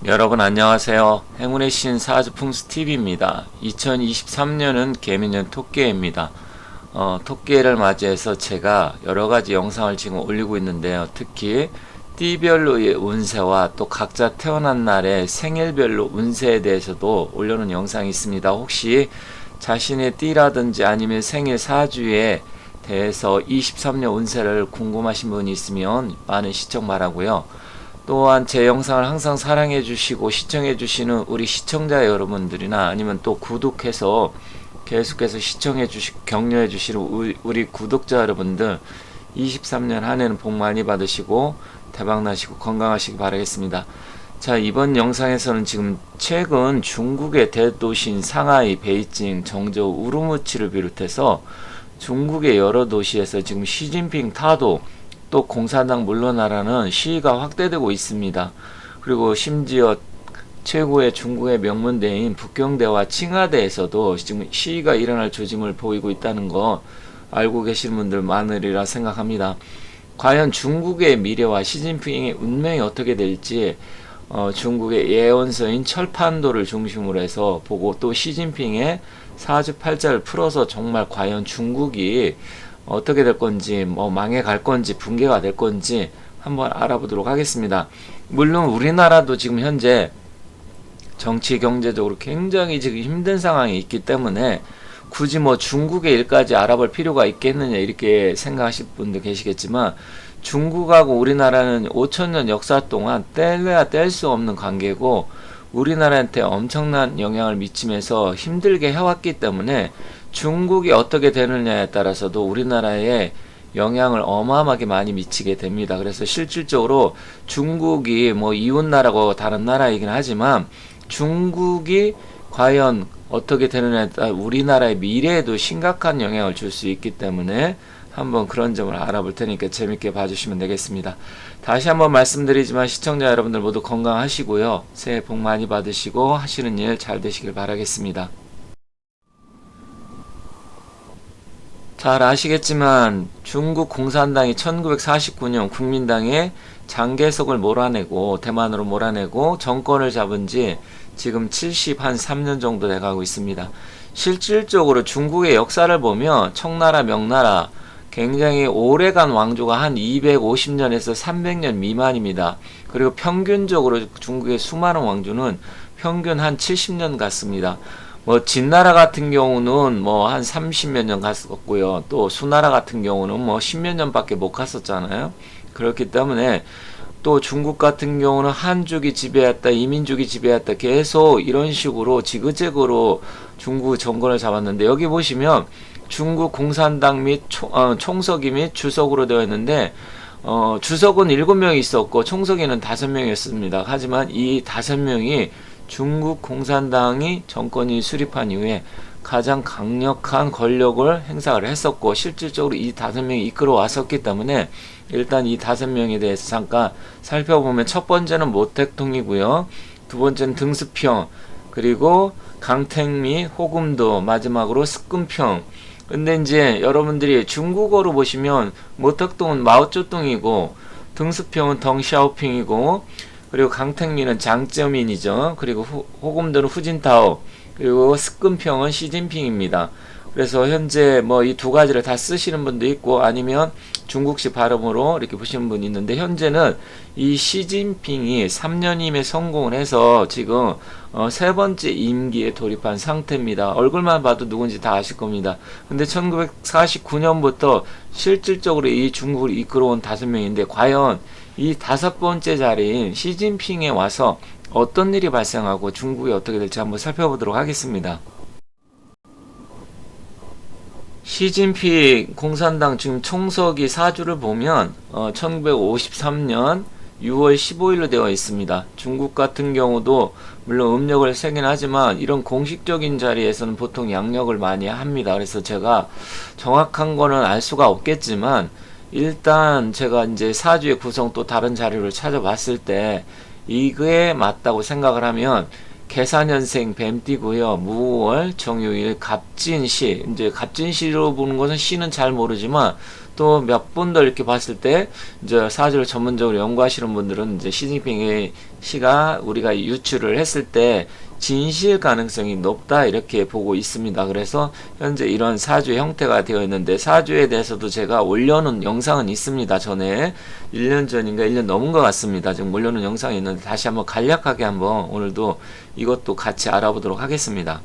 여러분 안녕하세요. 행운의 신 사주풍수TV입니다. 2023년은 개미년 토끼해입니다. 토끼해를 맞이해서 제가 여러가지 영상을 지금 올리고 있는데요. 특히 띠별로의 운세와 또 각자 태어난 날의 생일별로 운세에 대해서도 올려놓은 영상이 있습니다. 혹시 자신의 띠라든지 아니면 생일 사주에 대해서 23년 운세를 궁금하신 분이 있으면 많은 시청 바라고요. 또한 제 영상을 항상 사랑해 주시고 시청해 주시는 우리 시청자 여러분들이나 아니면 또 구독해서 계속해서 시청해 주시고 격려해 주시는 우리 구독자 여러분들 23년 한 해는 복 많이 받으시고 대박 나시고 건강하시기 바라겠습니다. 자, 이번 영상에서는 지금 최근 중국의 대도시인 상하이, 베이징, 정저우, 우르무치를 비롯해서 중국의 여러 도시에서 지금 시진핑 타도 또 공산당 물러나라는 시위가 확대되고 있습니다. 그리고 심지어 최고의 중국의 명문대인 북경대와 칭화대에서도 지금 시위가 일어날 조짐을 보이고 있다는 거 알고 계시는 분들 많으리라 생각합니다. 과연 중국의 미래와 시진핑의 운명이 어떻게 될지 중국의 예언서인 철판도를 중심으로 해서 보고 또 시진핑의 사주팔자를 풀어서 정말 과연 중국이 어떻게 될 건지 망해 갈 건지 붕괴가 될 건지 한번 알아보도록 하겠습니다. 물론 우리나라도 지금 현재 정치 경제적으로 굉장히 지금 힘든 상황이 있기 때문에 굳이 중국의 일까지 알아볼 필요가 있겠느냐 이렇게 생각하실 분도 계시겠지만 중국하고 우리나라는 5천년 역사 동안 뗄래야 뗄 수 없는 관계고 우리나라한테 엄청난 영향을 미치면서 힘들게 해왔기 때문에 중국이 어떻게 되느냐에 따라서도 우리나라에 영향을 어마어마하게 많이 미치게 됩니다. 그래서 실질적으로 중국이 이웃나라고 다른 나라이긴 하지만 중국이 과연 어떻게 되느냐에 따라 우리나라의 미래에도 심각한 영향을 줄 수 있기 때문에 한번 그런 점을 알아볼 테니까 재밌게 봐주시면 되겠습니다. 다시 한번 말씀드리지만 시청자 여러분들 모두 건강하시고요. 새해 복 많이 받으시고 하시는 일 잘 되시길 바라겠습니다. 잘 아시겠지만 중국 공산당이 1949년 국민당의 장개석을 몰아내고 대만으로 몰아내고 정권을 잡은 지 지금 73년 정도 돼가고 있습니다. 실질적으로 중국의 역사를 보면 청나라, 명나라 굉장히 오래간 왕조가 한 250년에서 300년 미만입니다. 그리고 평균적으로 중국의 수많은 왕조는 평균 한 70년 갔습니다. 진나라 같은 경우는 한 30몇 년 갔었고요. 또 수나라 같은 경우는 10몇 년밖에 못 갔었잖아요. 그렇기 때문에 또 중국 같은 경우는 한족이 지배했다, 이민족이 지배했다 계속 이런 식으로 지그재그로 중국 정권을 잡았는데 여기 보시면 중국 공산당 및 총서기 및 주석으로 되어 있는데 주석은 7명이 있었고 총서기는 5명이었습니다. 하지만 이 5명이 중국 공산당이 정권이 수립한 이후에 가장 강력한 권력을 행사를 했었고 실질적으로 이 5명이 이끌어 왔었기 때문에 일단 이 5명에 대해서 잠깐 살펴보면 첫 번째는 모택동이고요. 두 번째는 등수평, 그리고 강택미, 호금도, 마지막으로 스금평. 근데 이제 여러분들이 중국어로 보시면 모택동은 마오쩌둥이고 등수평은 덩샤오핑이고 그리고 강택민은 장쩌민이죠. 그리고 호금도는 후진타오, 그리고 스금평은 시진핑입니다. 그래서 현재 이 두 가지를 다 쓰시는 분도 있고 아니면 중국식 발음으로 이렇게 보시는 분이 있는데 현재는 이 시진핑이 3년임에 성공을 해서 지금 세 번째 임기에 돌입한 상태입니다. 얼굴만 봐도 누군지 다 아실 겁니다. 근데 1949년부터 실질적으로 이 중국을 이끌어온 5명인데 과연 이 5번째 자리인 시진핑에 와서 어떤 일이 발생하고 중국이 어떻게 될지 한번 살펴보도록 하겠습니다. 시진핑 공산당 지금 총서기 사주를 보면 1953년 6월 15일로 되어 있습니다. 중국 같은 경우도 물론 음력을 세긴 하지만 이런 공식적인 자리에서는 보통 양력을 많이 합니다. 그래서 제가 정확한 거는 알 수가 없겠지만 일단 제가 이제 사주의 구성 또 다른 자료를 찾아봤을 때 이게 맞다고 생각을 하면 계산년생 뱀띠고요. 무월, 정유일, 갑진시. 이제 갑진시로 보는 것은 시는 잘 모르지만 또 몇 분들 이렇게 봤을 때 이제 사주를 전문적으로 연구하시는 분들은 이제 시진핑의 시가 우리가 유출을 했을 때 진실 가능성이 높다 이렇게 보고 있습니다. 그래서 현재 이런 사주의 형태가 되어 있는데, 사주에 대해서도 제가 올려놓은 영상은 있습니다. 전에 1년 전인가 1년 넘은 것 같습니다. 지금 올려놓은 영상이 있는데 다시 한번 간략하게 한번 오늘도 이것도 같이 알아보도록 하겠습니다.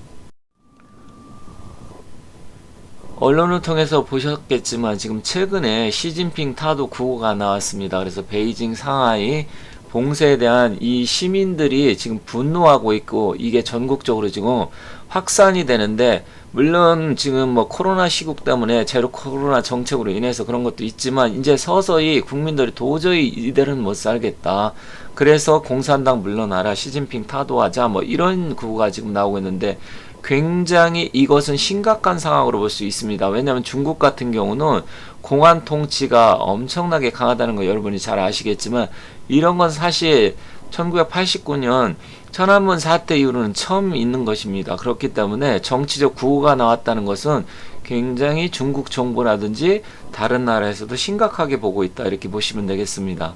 언론을 통해서 보셨겠지만 지금 최근에 시진핑 타도 구호가 나왔습니다. 그래서 베이징, 상하이 봉쇄에 대한 이 시민들이 지금 분노하고 있고, 이게 전국적으로 지금 확산이 되는데, 물론 지금 뭐 코로나 시국 때문에 제로 코로나 정책으로 인해서 그런 것도 있지만, 이제 서서히 국민들이 도저히 이대로는 못 살겠다, 그래서 공산당 물러나라, 시진핑 타도하자, 뭐 이런 구호가 지금 나오고 있는데, 굉장히 이것은 심각한 상황으로 볼 수 있습니다. 왜냐하면 중국 같은 경우는 공안 통치가 엄청나게 강하다는 거 여러분이 잘 아시겠지만, 이런 건 사실 1989년 천안문 사태 이후로는 처음 있는 것입니다. 그렇기 때문에 정치적 구호가 나왔다는 것은 굉장히 중국 정부라든지 다른 나라에서도 심각하게 보고 있다, 이렇게 보시면 되겠습니다.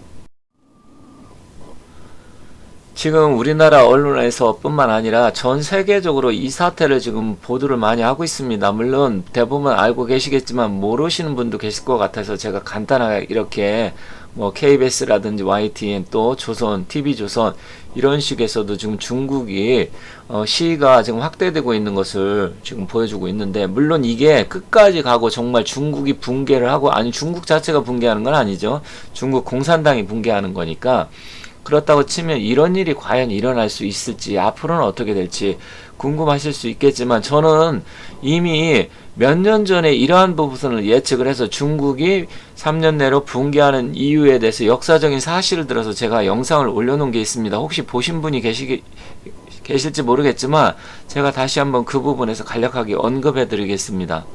지금 우리나라 언론에서 뿐만 아니라 전 세계적으로 이 사태를 지금 보도를 많이 하고 있습니다. 물론 대부분 알고 계시겠지만 모르시는 분도 계실 것 같아서 제가 간단하게 이렇게 뭐 KBS라든지 YTN, 또 조선, TV조선 이런 식에서도 지금 중국이 시위가 지금 확대되고 있는 것을 지금 보여주고 있는데, 물론 이게 끝까지 가고 정말 중국이 붕괴를 하고, 아니 중국 자체가 붕괴하는 건 아니죠. 중국 공산당이 붕괴하는 거니까. 그렇다고 치면 이런 일이 과연 일어날 수 있을지, 앞으로는 어떻게 될지 궁금하실 수 있겠지만, 저는 이미 몇 년 전에 이러한 부분을 예측을 해서 중국이 3년 내로 붕괴하는 이유에 대해서 역사적인 사실을 들어서 제가 영상을 올려놓은 게 있습니다. 혹시 보신 분이 계실지 모르겠지만 제가 다시 한번 그 부분에서 간략하게 언급해 드리겠습니다.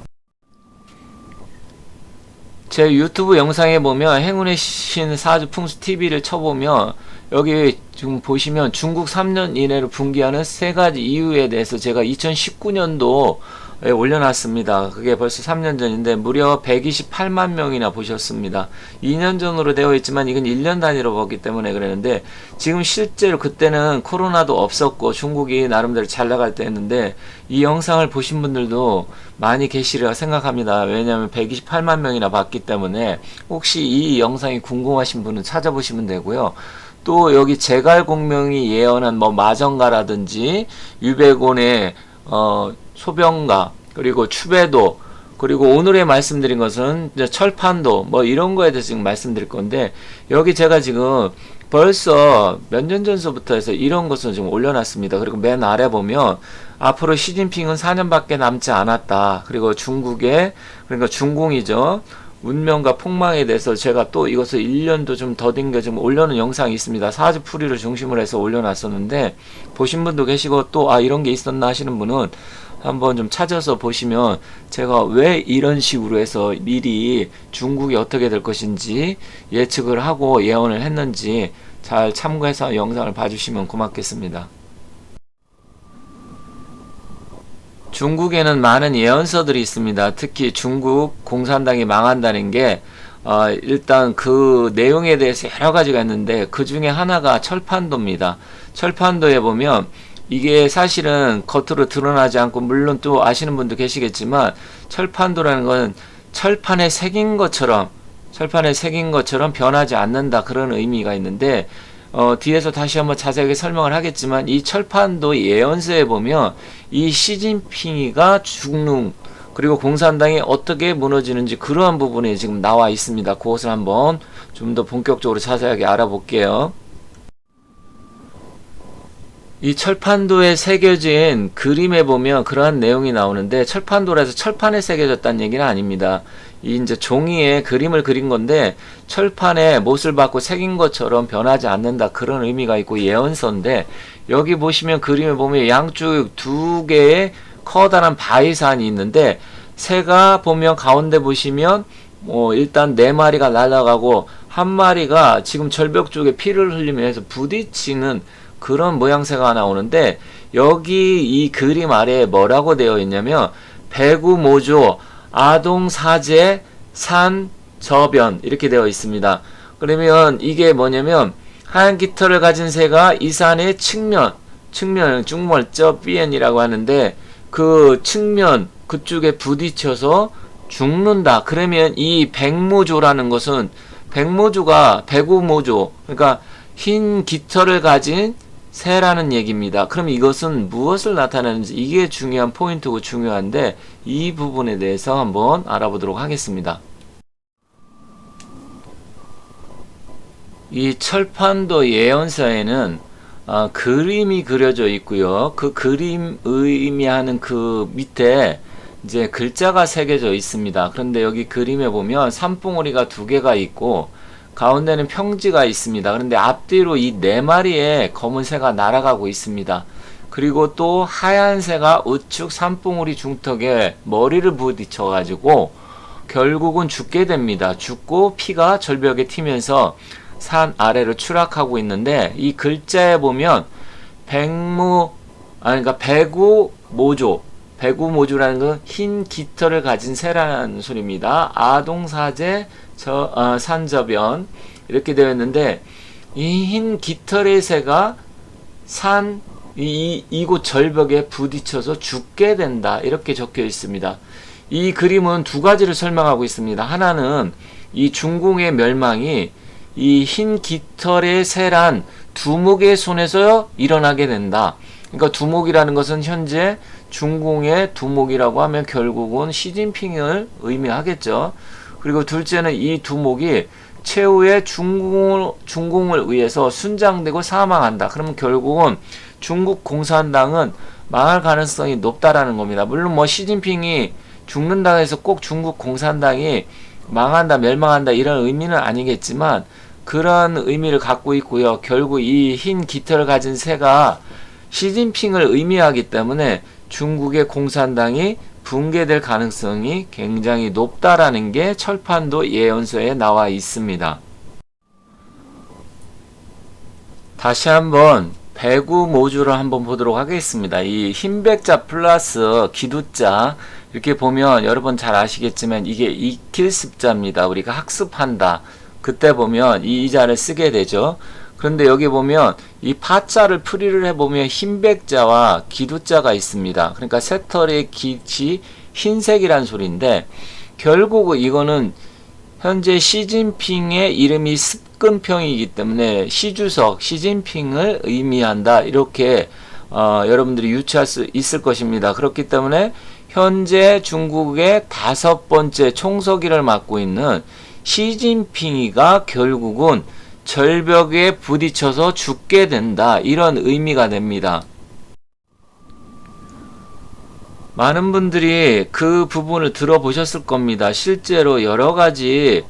제 유튜브 영상에 보면 행운의 신 사주 풍수 TV를 쳐보면 여기 지금 보시면 중국 3년 이내로 붕괴하는 3가지 이유에 대해서 제가 2019년도에 올려놨습니다. 그게 벌써 3년 전인데 무려 128만 명이나 보셨습니다. 2년 전으로 되어 있지만 이건 1년 단위로 보기 때문에 그랬는데, 지금 실제로 그때는 코로나도 없었고 중국이 나름대로 잘 나갈 때였는데, 이 영상을 보신 분들도 많이 계시리라 생각합니다. 왜냐하면 128만 명이나 봤기 때문에 혹시 이 영상이 궁금하신 분은 찾아보시면 되고요. 또 여기 제갈공명이 예언한 뭐 마정가라든지 유배곤의 소병가, 그리고 추배도, 그리고 오늘에 말씀드린 것은 철판도, 뭐 이런 거에 대해서 지금 말씀드릴 건데, 여기 제가 지금 벌써 몇 년 전서부터 해서 이런 것을 지금 올려놨습니다. 그리고 맨 아래 보면 앞으로 시진핑은 4년밖에 남지 않았다. 그리고 중국의, 그러니까 중공이죠, 운명과 폭망에 대해서 제가 또 이것을 1년도 좀 더딘게 좀 올려놓은 영상이 있습니다. 사주풀이를 중심으로 해서 올려놨었는데, 보신 분도 계시고 또 이런 게 있었나 하시는 분은 한번 좀 찾아서 보시면 제가 왜 이런 식으로 해서 미리 중국이 어떻게 될 것인지 예측을 하고 예언을 했는지 잘 참고해서 영상을 봐주시면 고맙겠습니다. 중국에는 많은 예언서들이 있습니다. 특히 중국 공산당이 망한다는 게 일단 그 내용에 대해서 여러 가지가 있는데, 그 중에 하나가 철판도입니다. 철판도에 보면 이게 사실은 겉으로 드러나지 않고, 물론 또 아시는 분도 계시겠지만, 철판도라는 건 철판에 새긴 것처럼 변하지 않는다, 그런 의미가 있는데, 뒤에서 다시 한번 자세하게 설명을 하겠지만, 이 철판도 예언서에 보면 이 시진핑이가 죽는, 그리고 공산당이 어떻게 무너지는지 그러한 부분이 지금 나와 있습니다. 그것을 한번 좀 더 본격적으로 자세하게 알아볼게요. 이 철판도에 새겨진 그림에 보면 그러한 내용이 나오는데, 철판도라 해서 철판에 새겨졌다는 얘기는 아닙니다. 이 이제 종이에 그림을 그린 건데, 철판에 못을 박고 새긴 것처럼 변하지 않는다, 그런 의미가 있고 예언서인데, 여기 보시면 그림을 보면 양쪽 2개의 커다란 바위산이 있는데, 새가 보면 가운데 보시면 일단 4마리가 날아가고 1마리가 지금 절벽 쪽에 피를 흘리면서 부딪히는 그런 모양새가 나오는데, 여기 이 그림 아래에 뭐라고 되어 있냐면 배구모조 아동사제 산 저변 이렇게 되어 있습니다. 그러면 이게 뭐냐면 하얀 깃털을 가진 새가 이 산의 측면 중몰저 비엔이라고 하는데 그 측면 그쪽에 부딪혀서 죽는다. 그러면 이 백모조라는 것은 백모조가 백우모조 그러니까 흰 깃털을 가진 새라는 얘기입니다. 그럼 이것은 무엇을 나타내는지 이게 중요한 포인트고 중요한데 이 부분에 대해서 한번 알아보도록 하겠습니다. 이 철판도 예언서에는 그림이 그려져 있고요. 그 그림 의미하는 그 밑에 이제 글자가 새겨져 있습니다. 그런데 여기 그림에 보면 산봉우리가 두 개가 있고 가운데는 평지가 있습니다. 그런데 앞뒤로 이 네 마리의 검은 새가 날아가고 있습니다. 그리고 또 하얀 새가 우측 산봉우리 중턱에 머리를 부딪혀 가지고 결국은 죽게 됩니다. 죽고 피가 절벽에 튀면서 산 아래로 추락하고 있는데 이 글자에 보면 그러니까 백우모조라는 건 흰 깃털을 가진 새라는 소리입니다. 아동사제 산저변 이렇게 되어 있는데 이 흰 깃털의 새가 이곳 절벽에 부딪혀서 죽게 된다 이렇게 적혀 있습니다. 이 그림은 두 가지를 설명하고 있습니다. 하나는 이 중궁의 멸망이 이 흰 깃털의 새란 두목의 손에서 일어나게 된다. 그러니까 두목이라는 것은 현재 중궁의 두목이라고 하면 결국은 시진핑을 의미하겠죠. 그리고 둘째는 이 두목이 최후의 중궁을 의해서 순장되고 사망한다. 그러면 결국은 중국 공산당은 망할 가능성이 높다라는 겁니다. 물론 뭐 시진핑이 죽는다 해서 꼭 중국 공산당이 망한다, 멸망한다 이런 의미는 아니겠지만 그런 의미를 갖고 있고요. 결국 이 흰 깃털을 가진 새가 시진핑을 의미하기 때문에 중국의 공산당이 붕괴될 가능성이 굉장히 높다라는 게 철판도 예언서에 나와 있습니다. 다시 한번 백우모주를 한번 보도록 하겠습니다. 이 흰백자 플러스 기두자 이렇게 보면 여러분 잘 아시겠지만 이게 익힐습자입니다. 우리가 학습한다. 그때 보면 이 자를 쓰게 되죠. 그런데 여기 보면 이 파자를 풀이를 해보면 흰백자와 기두자가 있습니다. 그러니까 새털의 깃이 흰색이란 소리인데 결국 이거는 현재 시진핑의 이름이 습근평이기 때문에 시주석, 시진핑을 의미한다. 이렇게 여러분들이 유추할 수 있을 것입니다. 그렇기 때문에 현재 중국의 5번째 총서기를 맡고 있는 시진핑이가 결국은 절벽에 부딪혀서 죽게 된다. 이런 의미가 됩니다. 많은 분들이 그 부분을 들어보셨을 겁니다. 실제로 여러가지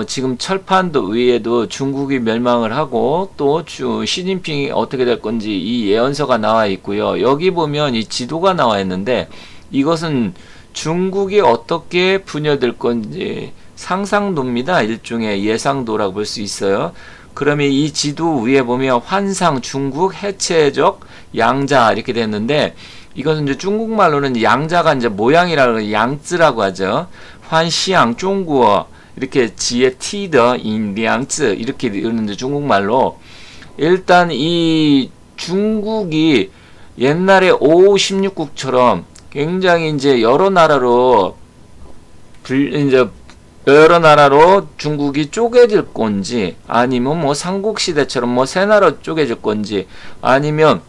지금 철판도 위에도 중국이 멸망을 하고 또 시진핑이 어떻게 될 건지 이 예언서가 나와 있고요. 여기 보면 이 지도가 나와 있는데 이것은 중국이 어떻게 분열될 건지 상상도입니다. 일종의 예상도라고 볼 수 있어요. 그러면 이 지도 위에 보면 환상 중국 해체적 양자 이렇게 됐는데 이것은 이제 중국말로는 양자가 이제 모양이라고 양즈라고 하죠. 환시양 중국어 이렇게 지에 티더 인량즈 이렇게 이러는데 중국말로 일단 이 중국이 옛날에 5, 16국처럼 굉장히 이제 여러 나라로 중국이 쪼개질 건지 아니면 뭐 삼국시대처럼 뭐 세 나라 쪼개질 건지 아니면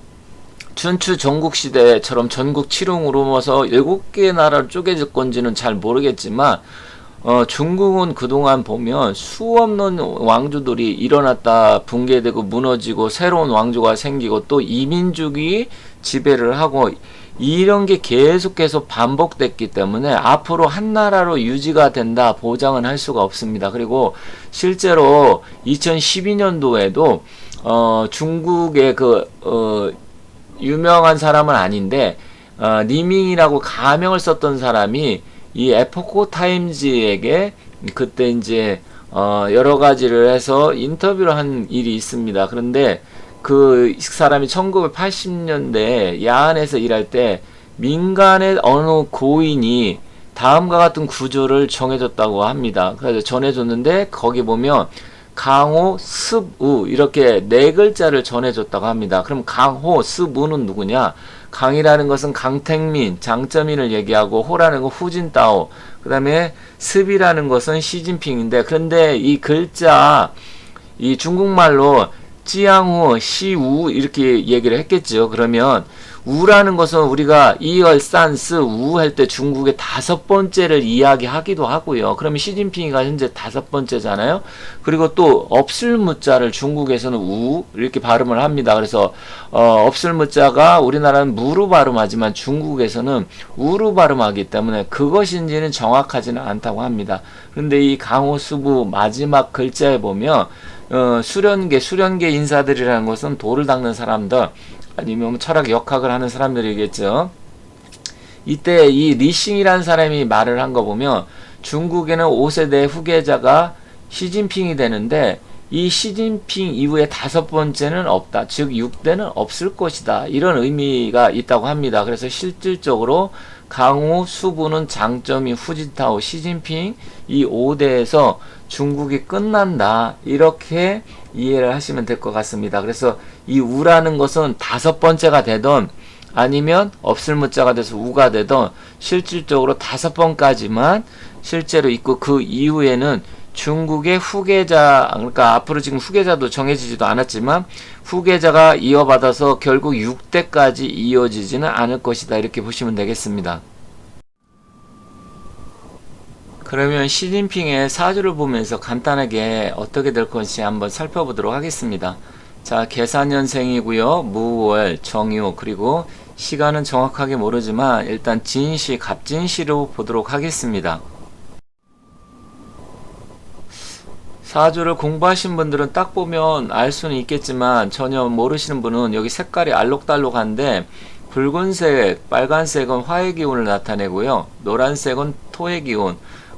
춘추 전국시대처럼 전국 칠흥으로 모서 7개 나라로 쪼개질 건지는 잘 모르겠지만 중국은 그동안 보면 수없는 왕조들이 일어났다 붕괴되고 무너지고 새로운 왕조가 생기고 또 이민족이 지배를 하고 이런 게 계속해서 반복됐기 때문에 앞으로 한 나라로 유지가 된다 보장은 할 수가 없습니다. 그리고 실제로 2012년도에도 중국의 유명한 사람은 아닌데 리밍이라고 가명을 썼던 사람이 이 에포크 타임즈에게 그때 이제 여러 가지를 해서 인터뷰를 한 일이 있습니다. 그런데 그 사람이 1980년대 야안에서 일할 때 민간의 어느 고인이 다음과 같은 구조를 정해줬다고 합니다. 그래서 전해줬는데 거기 보면 강호, 습, 우 이렇게 네 글자를 전해줬다고 합니다. 그럼 강호, 습, 우는 누구냐? 강이라는 것은 강택민, 장점인을 얘기하고 호라는 건 후진따오, 그 다음에 습이라는 것은 시진핑인데, 그런데 이 글자 이 중국말로 찌양후, 시우 이렇게 얘기를 했겠죠. 그러면 우라는 것은 우리가 이얼산스 우 할 때 중국의 다섯 번째를 이야기하기도 하고요. 그러면 시진핑이가 현재 다섯 번째잖아요. 그리고 또 없을 무자를 중국에서는 우 이렇게 발음을 합니다. 그래서 없을 무자가 우리나라는 무로 발음하지만 중국에서는 우로 발음하기 때문에 그것인지는 정확하지는 않다고 합니다. 그런데 이 강호수부 마지막 글자에 보면 수련계 인사들이라는 것은 돌을 닦는 사람들 아니면 철학 역학을 하는 사람들이겠죠. 이때 이 리싱이라는 사람이 말을 한 거 보면 중국에는 5세대 후계자가 시진핑이 되는데 이 시진핑 이후에 다섯 번째는 없다. 즉 6대는 없을 것이다. 이런 의미가 있다고 합니다. 그래서 실질적으로 강호, 수부는 장점이 후진타오, 시진핑 이 5대에서 중국이 끝난다. 이렇게 이해를 하시면 될 것 같습니다. 그래서 이 우라는 것은 다섯 번째가 되던 아니면 없을 무자가 돼서 우가 되던 실질적으로 다섯 번까지만 실제로 있고 그 이후에는 중국의 후계자, 그러니까 앞으로 지금 후계자도 정해지지도 않았지만 후계자가 이어받아서 결국 6대까지 이어지지는 않을 것이다. 이렇게 보시면 되겠습니다. 그러면 시진핑의 사주를 보면서 간단하게 어떻게 될 것인지 한번 살펴보도록 하겠습니다. 자, 계산년생이고요. 무월, 정유, 그리고 시간은 정확하게 모르지만 일단 진시, 갑진시로 보도록 하겠습니다. 사주를 공부하신 분들은 딱 보면 알 수는 있겠지만 전혀 모르시는 분은 여기 색깔이 알록달록한데 붉은색, 빨간색은 화의 기운을 나타내고요. 노란색은 토의 기운,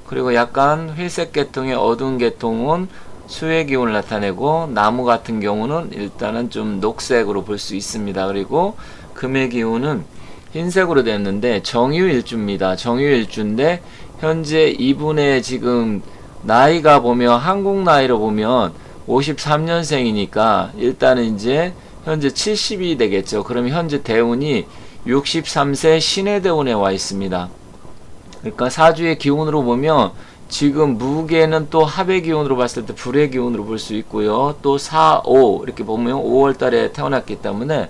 그리고 약간 회색 계통의 어두운 계통은 수의 기운을 나타내고 나무 같은 경우는 일단은 좀 녹색으로 볼 수 있습니다. 그리고 금의 기운은 흰색으로 됐는데 정유일주입니다. 정유일주인데 현재 이분의 지금 나이가 보면 한국 나이로 보면 53년생이니까 일단은 이제 현재 70이 되겠죠. 그러면 현재 대운이 63세 신의 대운에 와 있습니다. 그러니까 사주의 기운으로 보면 지금 무게는 또 합의 기운으로 봤을 때 불의 기운으로 볼 수 있고요. 또 4, 5 이렇게 보면 5월 달에 태어났기 때문에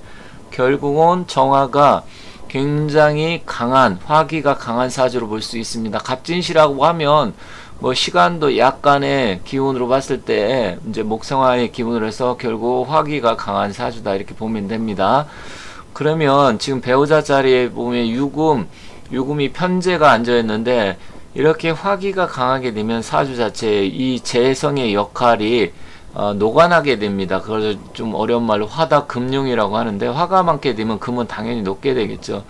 결국은 정화가 굉장히 강한, 화기가 강한 사주로 볼 수 있습니다. 갑진시라고 하면 뭐 시간도 약간의 기운으로 봤을 때 이제 목성화의 기운으로 해서 결국 화기가 강한 사주다 이렇게 보면 됩니다. 그러면 지금 배우자 자리에 보면 유금이 편제가 앉아있는데 이렇게 화기가 강하게 되면 사주 자체에 이 재성의 역할이 녹아나게 됩니다. 그래서 좀 어려운 말로 화다금융이라고 하는데 화가 많게 되면 금은 당연히 녹게 되겠죠.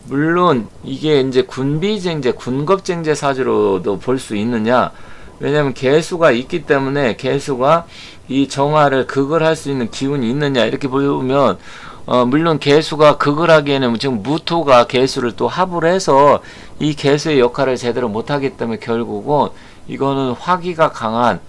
물론 이게 이제 군비쟁제, 군겁쟁제 사주로도 볼 수 있느냐? 왜냐면 개수가 있기 때문에 개수가 이 정화를 극을 할 수 있는 기운이 있느냐? 이렇게 보면 물론 개수가 극을 하기에는 지금 무토가 개수를 또 합을 해서 이 개수의 역할을 제대로 못하기 때문에 결국은 이거는 화기가 강한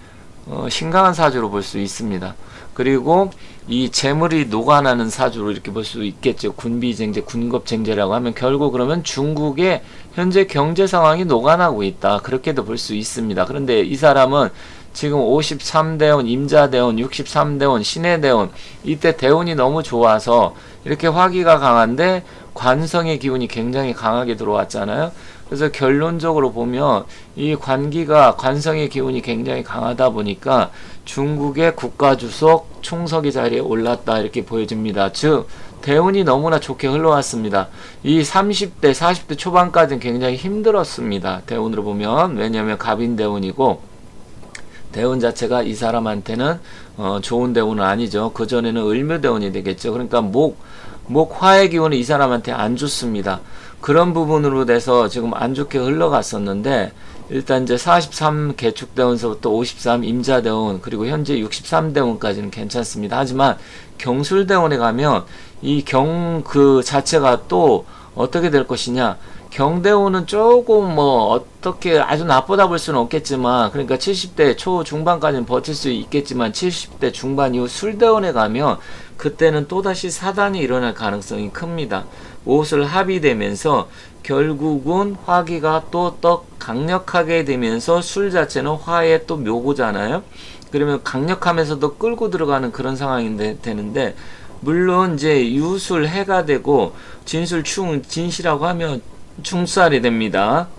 신강한 사주로 볼 수 있습니다. 그리고 이 재물이 녹아나는 사주로 이렇게 볼 수 있겠죠. 군비쟁제, 군겁쟁제라고 하면 결국 그러면 중국의 현재 경제 상황이 녹아나고 있다. 그렇게도 볼 수 있습니다. 그런데 이 사람은 지금 53대운, 임자대운, 63대운, 신해대운 이때 대운이 너무 좋아서 이렇게 화기가 강한데 관성의 기운이 굉장히 강하게 들어왔잖아요. 그래서 결론적으로 보면 이 관성의 기운이 굉장히 강하다 보니까 중국의 국가주석 총서기 자리에 올랐다 이렇게 보여집니다. 즉 대운이 너무나 좋게 흘러왔습니다. 이 30대 40대 초반까지는 굉장히 힘들었습니다. 대운으로 보면 왜냐하면 갑인대운이고 대운 자체가 이 사람한테는 좋은 대운은 아니죠. 그전에는 을묘대운이 되겠죠. 그러니까 화의 기운은 이 사람한테 안 좋습니다. 그런 부분으로 돼서 지금 안 좋게 흘러갔었는데 일단 이제 43 개축대운서부터 53 임자대운 그리고 현재 63대운까지는 괜찮습니다. 하지만 경술대운에 가면 이 그 자체가 또 어떻게 될 것이냐, 경대우는 조금 뭐 어떻게 아주 나쁘다 볼 수는 없겠지만, 그러니까 70대 초 중반까지는 버틸 수 있겠지만 70대 중반 이후 술대운에 가면 그때는 또다시 사단이 일어날 가능성이 큽니다. 옷을 합의되면서 결국은 화기가 또 더 강력하게 되면서 술 자체는 화의 또 묘고잖아요. 그러면 강력하면서도 끌고 들어가는 그런 상황이 되는데, 물론 이제 유술 해가 되고 진술 충 진시라고 하면 충살이 됩니다.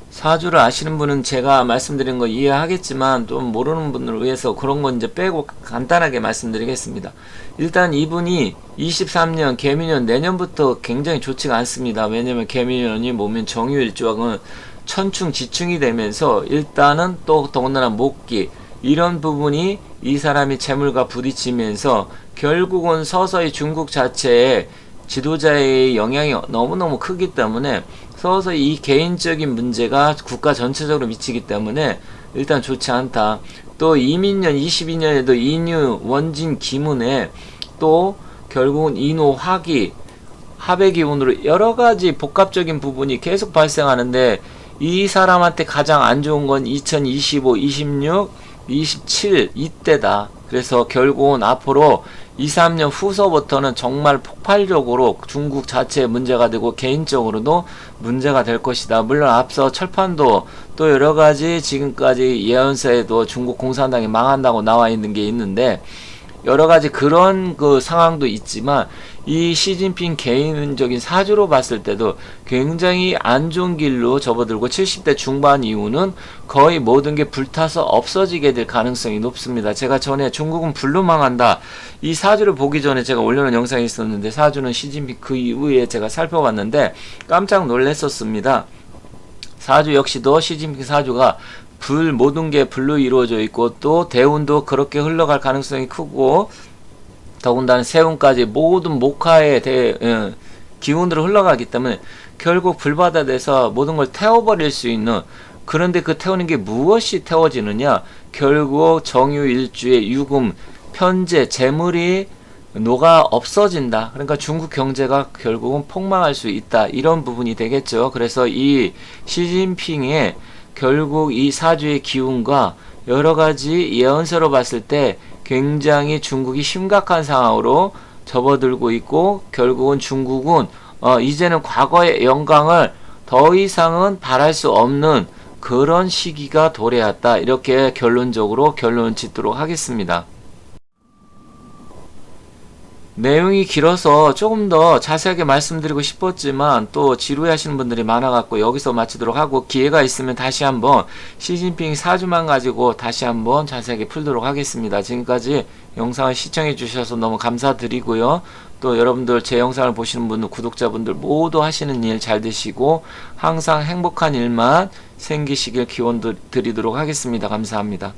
사주를 아시는 분은 제가 말씀드린 거 이해하겠지만, 좀 모르는 분들을 위해서 그런 건 이제 빼고 간단하게 말씀드리겠습니다. 일단 이분이 23년 개미년 내년부터 굉장히 좋지가 않습니다. 왜냐면 개미년이 모면 정유일주하고는 천충 지충이 되면서 일단은 또 더군다나 목기 이런 부분이 이 사람이 재물과 부딪히면서 결국은 서서히 중국 자체에 지도자의 영향이 너무너무 크기 때문에 서서히 이 개인적인 문제가 국가 전체적으로 미치기 때문에 일단 좋지 않다. 또 이민년 22년에도 인유 원진 기문에 또 결국은 인호 화기 합의 기운으로 여러가지 복합적인 부분이 계속 발생하는데, 이 사람한테 가장 안 좋은 건 2025, 26, 27 이때다. 그래서 결국은 앞으로 2, 3년 후서부터는 정말 폭발적으로 중국 자체에 문제가 되고 개인적으로도 문제가 될 것이다. 물론 앞서 철판도 또 여러가지 지금까지 예언서에도 중국 공산당이 망한다고 나와 있는 게 있는데, 여러가지 그런 그 상황도 있지만 이 시진핑 개인적인 사주로 봤을 때도 굉장히 안 좋은 길로 접어들고 70대 중반 이후는 거의 모든 게 불타서 없어지게 될 가능성이 높습니다. 제가 전에 중국은 불로 망한다 이 사주를 보기 전에 제가 올려놓은 영상이 있었는데, 사주는 시진핑 그 이후에 제가 살펴봤는데 깜짝 놀랐었습니다. 사주 역시도 시진핑 사주가 불 모든 게 불로 이루어져 있고 또 대운도 그렇게 흘러갈 가능성이 크고, 더군다나 세운까지 모든 목화의 기운으로 흘러가기 때문에 결국 불바다 돼서 모든 걸 태워버릴 수 있는, 그런데 그 태우는 게 무엇이 태워지느냐, 결국 정유일주의 유금 편재 재물이 녹아 없어진다. 그러니까 중국 경제가 결국은 폭망할 수 있다, 이런 부분이 되겠죠. 그래서 이 시진핑의 결국 이 사주의 기운과 여러가지 예언서로 봤을 때 굉장히 중국이 심각한 상황으로 접어들고 있고, 결국은 중국은 이제는 과거의 영광을 더 이상은 바랄 수 없는 그런 시기가 도래했다. 이렇게 결론적으로 결론 짓도록 하겠습니다. 내용이 길어서 조금 더 자세하게 말씀드리고 싶었지만 또 지루해 하시는 분들이 많아갖고 여기서 마치도록 하고, 기회가 있으면 다시 한번 시진핑 사주만 가지고 다시 한번 자세하게 풀도록 하겠습니다. 지금까지 영상을 시청해 주셔서 너무 감사드리고요. 또 여러분들 제 영상을 보시는 분들, 구독자분들 모두 하시는 일 잘 되시고 항상 행복한 일만 생기시길 기원 드리도록 하겠습니다. 감사합니다.